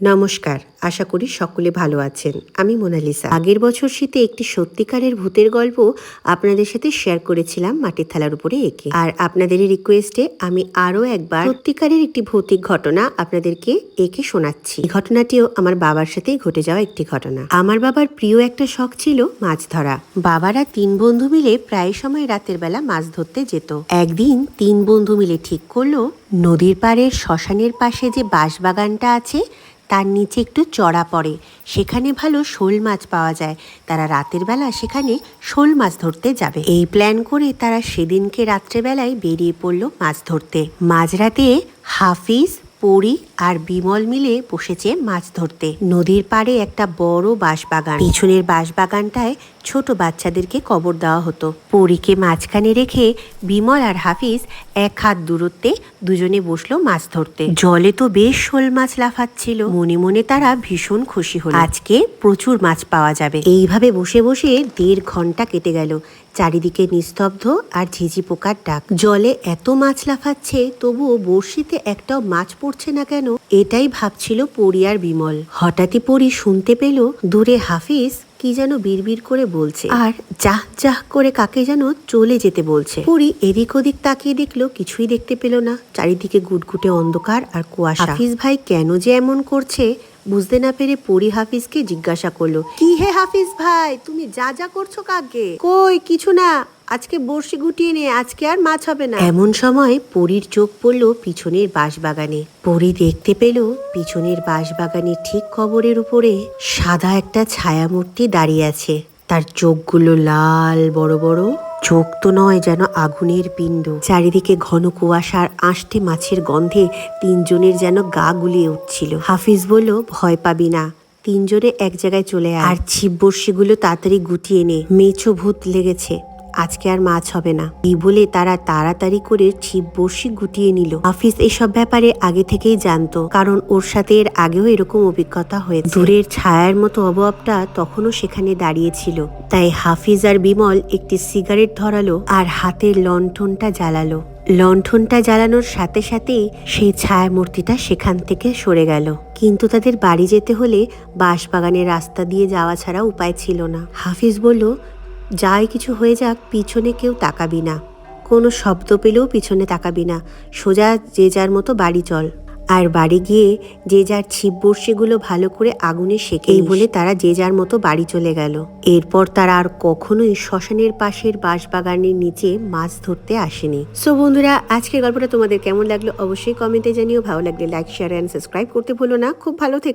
নমস্কার, আশা করি সকলে ভালো আছেন। আমি মোনালিসা। আগের বছর শীতে একটি সত্যিকারের ভূতের গল্প আপনাদের সাথে শেয়ার করেছিলাম মাটির থালার উপরে এঁকে। আর আপনাদের রিকোয়েস্টে আমি আরও একবার সত্যিকারের একটি ভৌতিক ঘটনা আপনাদেরকে এঁকে শোনাচ্ছি। এই ঘটনাটিও আমার বাবার সাথেই ঘটে যাওয়া একটি ঘটনা। আমার বাবার প্রিয় একটা শখ ছিল মাছ ধরা। বাবারা 3 বন্ধু মিলে প্রায় সময় রাতের বেলা মাছ ধরতে যেত। একদিন 3 বন্ধু মিলে ঠিক করলো নদীর পাড়ের শ্মশানের পাশে যে বাঁশবাগানটা আছে তার নিচে একটু চড়া পড়ে, সেখানে ভালো শোল মাছ পাওয়া যায়। তারা রাতের বেলা সেখানে শোল মাছ ধরতে যাবে। এই প্ল্যান করে তারা সেদিনকে রাত্রেবেলায় বেরিয়ে পড়ল মাছ ধরতে। মাঝরাতে হাফিজ, পরি আর বিমল মিলে বসেছে মাছ ধরতে। নদীর পাড়ে একটা বড় বাঁশবাগান। পিছনের বাঁশবাগানটায় ছোট বাচ্চাদেরকে কবর দেওয়া হতো। পরীকে মাঝখানে রেখে বিমল আর হাফিজ 1 হাত দূরত্বে দুজনে বসলো মাছ ধরতে। জলে তো বেশ শোল মাছ লাফাচ্ছিল। মনে মনে তারা ভীষণ খুশি হলো, আজকে প্রচুর মাছ পাওয়া যাবে। এইভাবে বসে বসে 1.5 ঘন্টা কেটে গেল। চারিদিকে নিস্তব্ধ আর ঝিঝি পোকার ডাক। জলে এত মাছ লাফাচ্ছে, তবুও বড়শিতে একটাও মাছ পড়ছে না কেন, এটাই ভাবছিল পরি আর বিমল। হঠাৎই পরি শুনতে পেল দূরে হাফিজ কি যেন বিড়বিড় করে বলছে, আর জাহ জাহ করে কাকে যেন চলে যেতে বলছে। পরি এদিক ওদিক তাকিয়ে দেখলো, কিছুই দেখতে পেল না। চারিদিকে গুটগুটে অন্ধকার আর কুয়াশা। হাফিজ ভাই কেন যে এমন করছে বুঝতে না পেরে পরি হাফিজকে জিজ্ঞাসা করলো, কি হে হাফিজ ভাই, তুমি যা যা করছো কাকে? কই কিছু না, আজকে বড়শি গুটিয়ে নে, আজকে আর মাছ হবে না। এমন সময় পরীর চোখ পড়ল পিছনের বাঁশবাগানে। পরি দেখতে পেল পিছনের বাঁশবাগানের ঠিক কবরের উপরে সাদা একটা ছায়ামূর্তি দাঁড়িয়ে আছে। তার চোখগুলো লাল বড় বড়। চোখ তো নয়, যেন আগুনের পিণ্ড। চারিদিকে ঘন কুয়াশার আষ্টে মাছের গন্ধে 3 জনের যেন গা গুলিয়ে উঠছিল। হাফিজ বলল, ভয় পাবি না, 3 জনে এক জায়গায় চলে আয়, আর ছিপ বড়শিগুলো তাড়াতাড়ি গুটিয়ে নে, মেছো ভূত লেগেছে, আজকে আর মাছ হবে না। এই বলে তারা তাড়াতাড়ি করে ছিপ বড়শি গুটিয়ে নিল। হাফিজ এসব ব্যাপারে আগে থেকেই জানতো, কারণ ওর সাথে এর আগেও এরকম অভিজ্ঞতা হয়েছে। দূরের ছায়ার মতো অবয়বটা তখনও সেখানে দাঁড়িয়ে ছিল। তাই হাফিজ আর বিমল একটি সিগারেট ধরালো আর হাতের লণ্ঠনটা জ্বালালো। লণ্ঠনটা জ্বালানোর সাথে সাথেই সেই ছায়ামূর্তিটা সেখান থেকে সরে গেল। কিন্তু তাদের বাড়ি যেতে হলে বাঁশবাগানের রাস্তা দিয়ে যাওয়া ছাড়া উপায় ছিল না। হাফিজ বলল, যাই কিছু হয়ে যাক, পিছনে কেউ তাকাবি না, কোনো শব্দ পেলেও পিছনে তাকাবি না, সোজা যে যার মতো বাড়ি চল। আর বাড়ি গিয়ে যে যার ছিপ বড়শিগুলো ভালো করে আগুনে সেঁকে। এই বলে তারা যে যার মতো বাড়ি চলে গেল। এরপর তারা আর কখনোই শ্মশানের পাশের বাঁশবাগানের নিচে মাছ ধরতে আসেনি। সো বন্ধুরা, আজকের গল্পটা তোমাদের কেমন লাগলো অবশ্যই কমেন্টে জানিও। ভালো লাগলে লাইক, শেয়ার এন্ড সাবস্ক্রাইব করতে ভুলো না। খুব ভালো থেকো।